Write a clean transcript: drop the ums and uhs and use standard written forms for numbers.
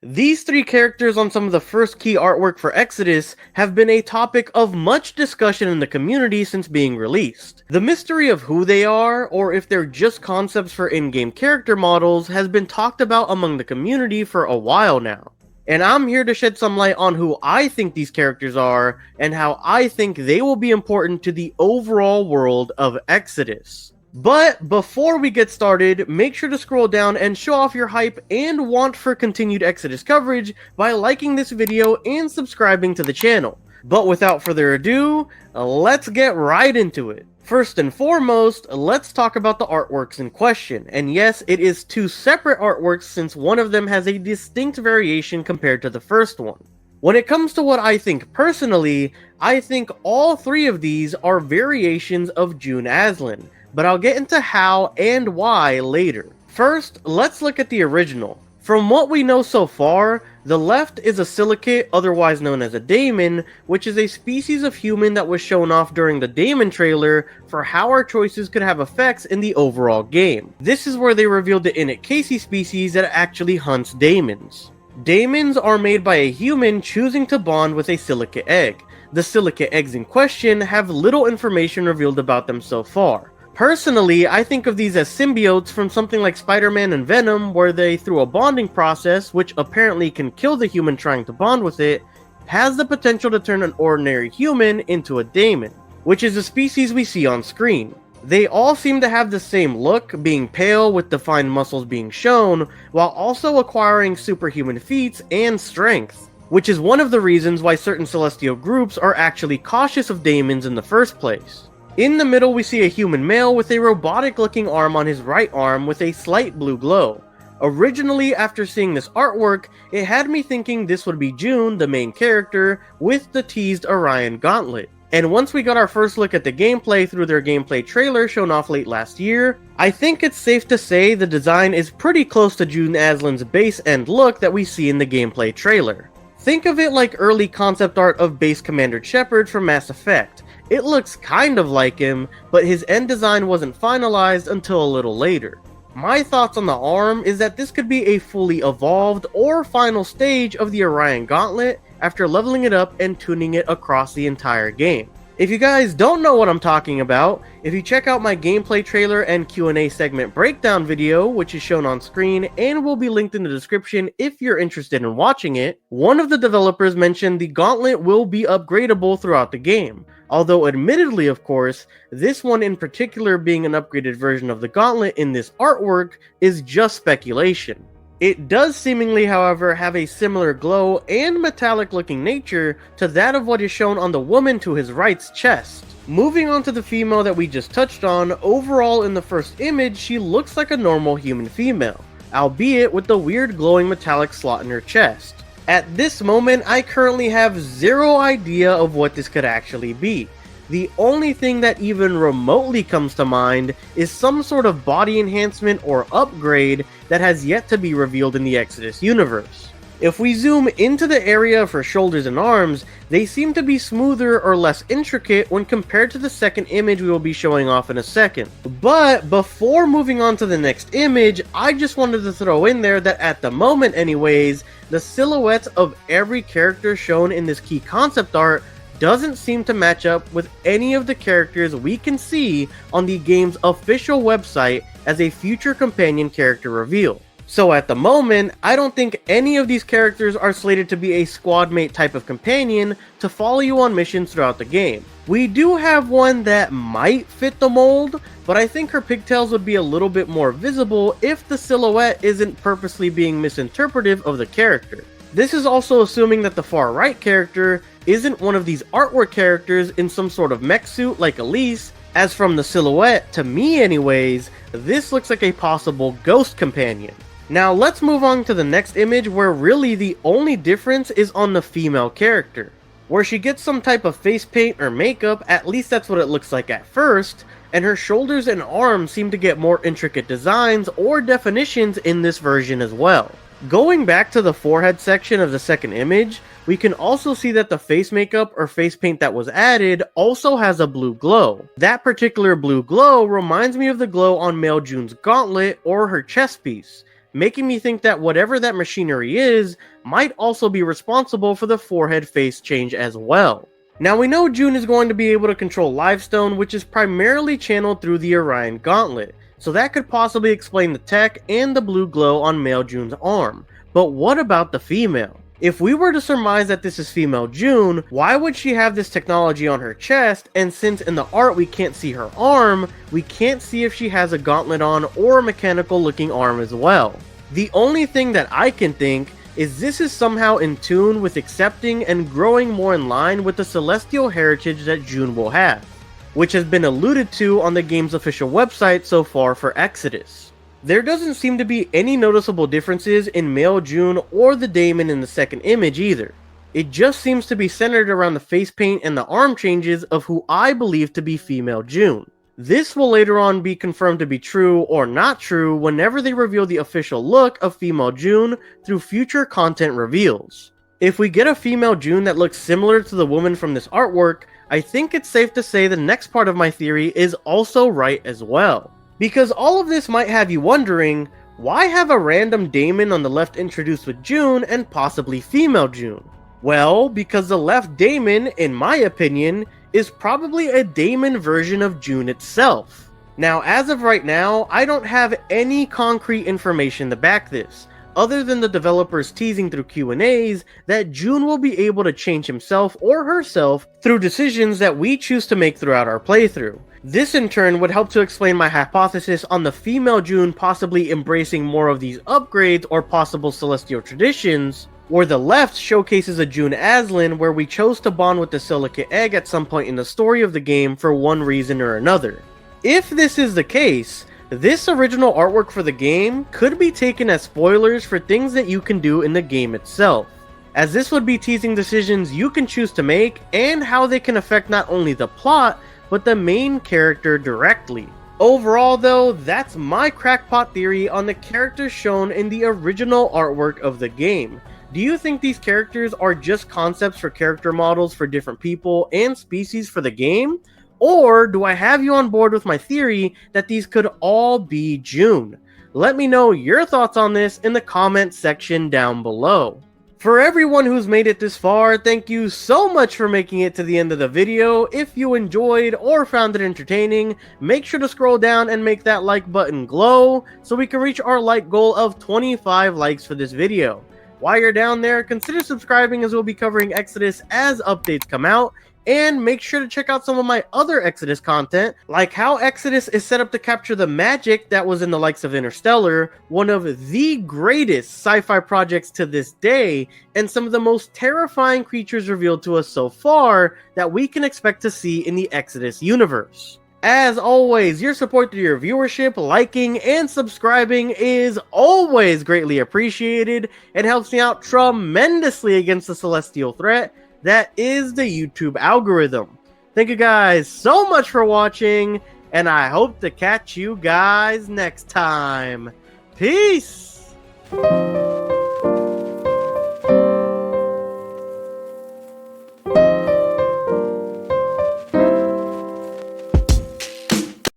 These three characters on some of the first key artwork for Exodus have been a topic of much discussion in the community since being released. The mystery of who they are, or if they're just concepts for in-game character models, has been talked about among the community for a while now. And I'm here to shed some light on who I think these characters are, and how I think they will be important to the overall world of Exodus. But before we get started, make sure to scroll down and show off your hype and want for continued Exodus coverage by liking this video and subscribing to the channel. But without further ado, let's get right into it. First and foremost, let's talk about the artworks in question. And yes, it is two separate artworks since one of them has a distinct variation compared to the first one. When it comes to what I think personally, I think all three of these are variations of Jun Aslan, but I'll get into how and why later. First, let's look at the original. From what we know so far, the left is a silicate, otherwise known as a daemon, which is a species of human that was shown off during the Daemon trailer for how our choices could have effects in the overall game. This is where they revealed the Init Casey species that actually hunts daemons. Daemons are made by a human choosing to bond with a silicate egg. The silicate eggs in question have little information revealed about them so far. Personally, I think of these as symbiotes from something like Spider-Man and Venom, where they, through a bonding process, which apparently can kill the human trying to bond with it, has the potential to turn an ordinary human into a daemon, which is the species we see on screen. They all seem to have the same look, being pale with defined muscles being shown, while also acquiring superhuman feats and strength, which is one of the reasons why certain celestial groups are actually cautious of daemons in the first place. In the middle, we see a human male with a robotic-looking arm on his right arm with a slight blue glow. Originally, after seeing this artwork, it had me thinking this would be Jun, the main character, with the teased Orion gauntlet. And once we got our first look at the gameplay through their gameplay trailer shown off late last year, I think it's safe to say the design is pretty close to Jun Aslan's base end look that we see in the gameplay trailer. Think of it like early concept art of Base Commander Shepard from Mass Effect. It looks kind of like him, but his end design wasn't finalized until a little later. My thoughts on the arm is that this could be a fully evolved or final stage of the Orion Gauntlet after leveling it up and tuning it across the entire game. If you guys don't know what I'm talking about, if you check out my gameplay trailer and Q&A segment breakdown video, which is shown on screen and will be linked in the description if you're interested in watching it, one of the developers mentioned the gauntlet will be upgradable throughout the game. Although admittedly, of course, this one in particular being an upgraded version of the gauntlet in this artwork is just speculation. It does seemingly, however, have a similar glow and metallic looking nature to that of what is shown on the woman to his right's chest. Moving on to the female that we just touched on, overall in the first image she looks like a normal human female, albeit with the weird glowing metallic slot in her chest. At this moment, I currently have zero idea of what this could actually be. The only thing that even remotely comes to mind is some sort of body enhancement or upgrade that has yet to be revealed in the Exodus universe. If we zoom into the area of her shoulders and arms, they seem to be smoother or less intricate when compared to the second image we will be showing off in a second. But before moving on to the next image, I just wanted to throw in there that at the moment anyways, the silhouettes of every character shown in this key concept art doesn't seem to match up with any of the characters we can see on the game's official website as a future companion character reveal. So at the moment, I don't think any of these characters are slated to be a squad mate type of companion to follow you on missions throughout the game. We do have one that might fit the mold, but I think her pigtails would be a little bit more visible if the silhouette isn't purposely being misinterpretive of the character. This is also assuming that the far right character isn't one of these artwork characters in some sort of mech suit like Elise, as from the silhouette, to me anyways, this looks like a possible ghost companion. Now let's move on to the next image where really the only difference is on the female character. Where she gets some type of face paint or makeup, at least that's what it looks like at first, and her shoulders and arms seem to get more intricate designs or definitions in this version as well. Going back to the forehead section of the second image, we can also see that the face makeup or face paint that was added also has a blue glow. That particular blue glow reminds me of the glow on male Jun's gauntlet or her chest piece. making me think that whatever that machinery is might also be responsible for the forehead face change as well. Now we know Jun is going to be able to control Livestone, which is primarily channeled through the Orion Gauntlet, so that could possibly explain the tech and the blue glow on male Jun's arm. But what about the female? If we were to surmise that this is female Jun, why would she have this technology on her chest? And since in the art we can't see her arm, we can't see if she has a gauntlet on or a mechanical looking arm as well. The only thing that I can think is this is somehow in tune with accepting and growing more in line with the celestial heritage that Jun will have, which has been alluded to on the game's official website so far for Exodus. There doesn't seem to be any noticeable differences in male Jun or the Daemon in the second image either. It just seems to be centered around the face paint and the arm changes of who I believe to be female Jun. This will later on be confirmed to be true or not true whenever they reveal the official look of female Jun through future content reveals. If we get a female Jun that looks similar to the woman from this artwork, I think it's safe to say the next part of my theory is also right as well. Because all of this might have you wondering, why have a random Daemon on the left introduced with Jun and possibly female Jun? Well, because the left Daemon, in my opinion, is probably a Daemon version of Jun itself. Now, as of right now, I don't have any concrete information to back this, other than the developers teasing through Q&As that Jun will be able to change himself or herself through decisions that we choose to make throughout our playthrough. This in turn would help to explain my hypothesis on the female Jun possibly embracing more of these upgrades or possible celestial traditions, where the left showcases a Jun Aslan where we chose to bond with the silicate egg at some point in the story of the game for one reason or another. If this is the case, this original artwork for the game could be taken as spoilers for things that you can do in the game itself, as this would be teasing decisions you can choose to make and how they can affect not only the plot, but the main character directly. Overall though, that's my crackpot theory on the characters shown in the original artwork of the game. Do you think these characters are just concepts for character models for different people and species for the game? Or do I have you on board with my theory that these could all be Jun? Let me know your thoughts on this in the comment section down below. For everyone who's made it this far, thank you so much for making it to the end of the video. If you enjoyed or found it entertaining, make sure to scroll down and make that like button glow so we can reach our like goal of 25 likes for this video. While you're down there, consider subscribing as we'll be covering Exodus as updates come out. And make sure to check out some of my other Exodus content, like how Exodus is set up to capture the magic that was in the likes of Interstellar, one of the greatest sci-fi projects to this day, and some of the most terrifying creatures revealed to us so far that we can expect to see in the Exodus universe. As always, your support through your viewership, liking, and subscribing is always greatly appreciated. It helps me out tremendously against the celestial threat that is the YouTube algorithm. Thank you guys so much for watching, and I hope to catch you guys next time. Peace!